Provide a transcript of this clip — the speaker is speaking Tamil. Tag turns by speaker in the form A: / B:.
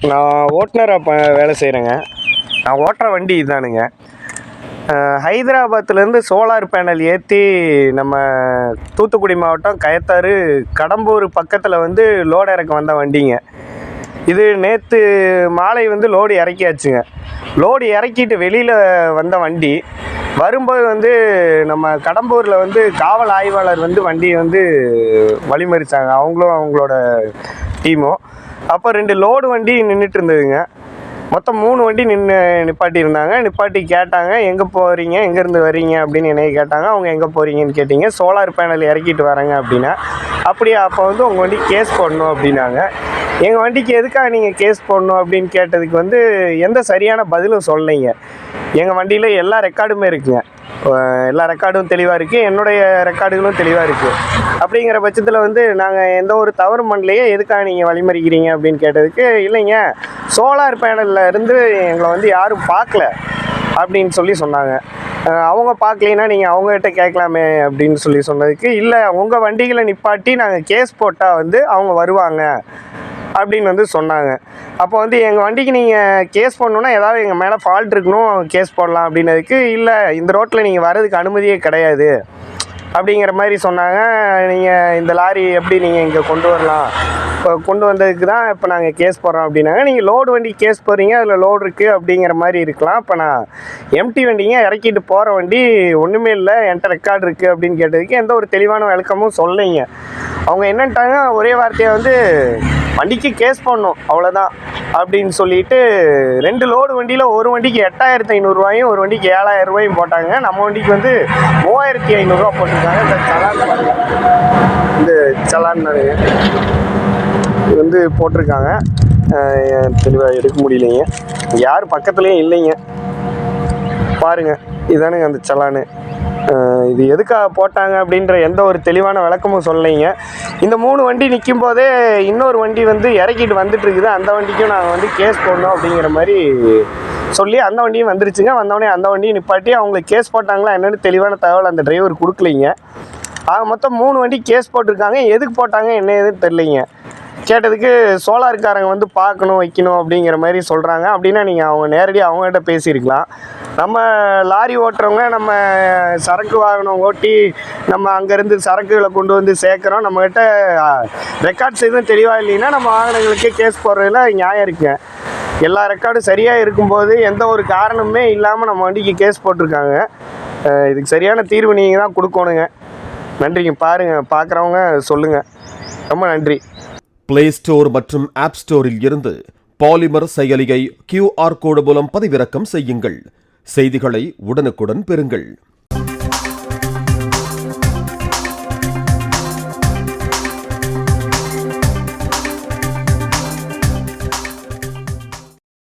A: நான் ஓட்டுநராக வேலை செய்கிறேங்க. நான் ஓட்டுற வண்டி இதானுங்க. ஹைதராபாத்துலேருந்து சோலார் பேனல் ஏற்றி நம்ம தூத்துக்குடி மாவட்டம் கயத்தாறு கடம்பூர் பக்கத்தில் வந்து லோடு இறக்க வந்த வண்டிங்க. இது நேற்று மாலை வந்து லோடு இறக்கியாச்சுங்க. லோடு இறக்கிட்டு வெளியில் வந்த வண்டி வரும்போது வந்து நம்ம கடம்பூரில் வந்து காவல் ஆய்வாளர் வந்து வண்டியை வந்து வழிமறிச்சாங்க, அவங்களும் அவங்களோட டீமும். அப்போ 2 லோடு வண்டி நின்றுட்டு இருந்ததுங்க. மொத்தம் 3 வண்டி நிப்பாட்டியிருந்தாங்க. நிப்பாட்டி கேட்டாங்க, எங்கே போகிறீங்க, எங்கேருந்து வரீங்க அப்படின்னு என்னைய கேட்டாங்க. அவங்க எங்கே போகிறீங்கன்னு கேட்டிங்க. சோலார் பேனல் இறக்கிட்டு வரேங்க அப்படின்னா. அப்படியா, அப்போ வந்து உங்கள் வண்டி கேஸ் போடணும் அப்படின்னாங்க. எங்கள் வண்டிக்கு எதுக்காக நீங்கள் கேஸ் போடணும் அப்படின்னு கேட்டதுக்கு வந்து எந்த சரியான பதிலும் சொல்லலைங்க. எங்கள் வண்டியில் எல்லா ரெக்கார்டுமே இருக்குங்க. எல்லா ரெக்கார்டும் தெளிவாக இருக்குது, என்னுடைய ரெக்கார்டுகளும் தெளிவாக இருக்குது. அப்படிங்கிற பட்சத்தில் வந்து நாங்கள் எந்த ஒரு தவறும் பண்ணலையே, எதுக்காக நீங்கள் வழிமறிக்கிறீங்க அப்படின்னு கேட்டதுக்கு, இல்லைங்க சோலார் பேனலில் இருந்து எங்களை வந்து யாரும் பார்க்கல அப்படின்னு சொல்லி சொன்னாங்க. அவங்க பார்க்கலைன்னா நீங்கள் அவங்ககிட்ட கேட்கலாமே அப்படின்னு சொல்லி சொன்னதுக்கு, இல்லை உங்கள் வண்டிகளை நிப்பாட்டி நாங்கள் கேஸ் போட்டால் வந்து அவங்க வருவாங்க அப்படின்னு வந்து சொன்னாங்க. அப்போ வந்து எங்கள் வண்டிக்கு நீங்கள் கேஸ் போடணுன்னா ஏதாவது எங்கள் மேலே ஃபால்ட் இருக்கணும், கேஸ் போடலாம் அப்படின்னதுக்கு, இல்லை இந்த ரோட்டில் நீங்கள் வர்றதுக்கு அனுமதியே கிடையாது அப்படிங்கிற மாதிரி சொன்னாங்க. நீங்கள் இந்த லாரி எப்படி நீங்கள் இங்கே கொண்டு வரலாம், இப்போ கொண்டு வந்ததுக்கு தான் இப்போ நாங்கள் கேஸ் போடுறோம் அப்படின்னாங்க. நீங்கள் லோடு வண்டி கேஸ் போடுறீங்க, அதில் லோடு இருக்குது அப்படிங்கிற மாதிரி இருக்கலாம். இப்போ நான் எம்டி வண்டிங்க இறக்கிட்டு போகிற வண்டி ஒன்றுமே இல்லை, என்கிட்ட ரெக்கார்டு இருக்குது அப்படின்னு கேட்டதுக்கு எந்த ஒரு தெளிவான விளக்கமும் சொல்லைங்க. அவங்க என்னன்ட்டாங்க, ஒரே வார்த்தையை வந்து வண்டிக்கு கேஸ் பண்ணணும் அவ்வளோதான் அப்படின்னு சொல்லிட்டு 2 லோடு வண்டியில் ஒரு வண்டிக்கு 8500 ஒரு வண்டிக்கு 7000 போட்டாங்க. நம்ம வண்டிக்கு வந்து 3500 போட்டிருக்காங்க. இந்த சலான் பாருங்க, இந்த சலான் இது வந்து போட்டிருக்காங்க. தெளிவாக எடுக்க முடியலைங்க, யாரும் பக்கத்துலேயும் இல்லைங்க. பாருங்கள், இதானுங்க அந்த சலானு. இது எதுக்காக போட்டாங்க அப்படின்ற எந்த ஒரு தெளிவான விளக்கமும் சொல்லலைங்க. இந்த 3 வண்டி நிற்கும் போதே இன்னொரு வண்டி வந்து இறக்கிட்டு வந்துட்டு இருக்குது, அந்த வண்டிக்கும் நாங்கள் வந்து கேஸ் போடணும் அப்படிங்கிற மாதிரி சொல்லி அந்த வண்டியும் வந்துருச்சுங்க. வந்தவொடனே அந்த வண்டியும் நிப்பாட்டி அவங்களுக்கு கேஸ் போட்டாங்களா என்னென்னு தெளிவான தகவல் அந்த டிரைவர் கொடுக்கலைங்க. ஆக மொத்தம் 3 வண்டி கேஸ் போட்டிருக்காங்க. எதுக்கு போட்டாங்க என்ன ஏதுன்னு தெரியலைங்க. கேட்டதுக்கு சோலார்காரங்க வந்து பார்க்கணும் வைக்கணும் அப்படிங்கிற மாதிரி சொல்கிறாங்க. அப்படின்னா நீங்கள் அவங்க நேரடியாக அவங்ககிட்ட பேசியிருக்கலாம். நம்ம லாரி ஓட்டுறவங்க, நம்ம சரக்கு வாகனம் ஓட்டி நம்ம அங்கேருந்து சரக்குகளை கொண்டு வந்து சேர்க்குறோம். நம்மக்கிட்ட ரெக்கார்ட்ஸ் எதுவும் தெளிவாக இல்லைன்னா நம்ம வாகனங்களுக்கு கேஸ் போடுறதுல நியாயம் இருக்குங்க. எல்லா ரெக்கார்டும் சரியாக இருக்கும்போது எந்த ஒரு காரணமே இல்லாமல் நம்ம வண்டிக்கு கேஸ் போட்டிருக்காங்க. இதுக்கு சரியான தீர்வு நீங்கள் தான் கொடுக்கணுங்க. நன்றிங்க. பாருங்கள், பார்க்குறவங்க சொல்லுங்கள். ரொம்ப நன்றி.
B: பிளே ஸ்டோர் மற்றும் ஆப் ஸ்டோரில் இருந்து பாலிமர் செயலியை QR கோடு மூலம் பதிவிறக்கம் செய்யுங்கள். செய்திகளை உடனுக்குடன் பெறுங்கள்.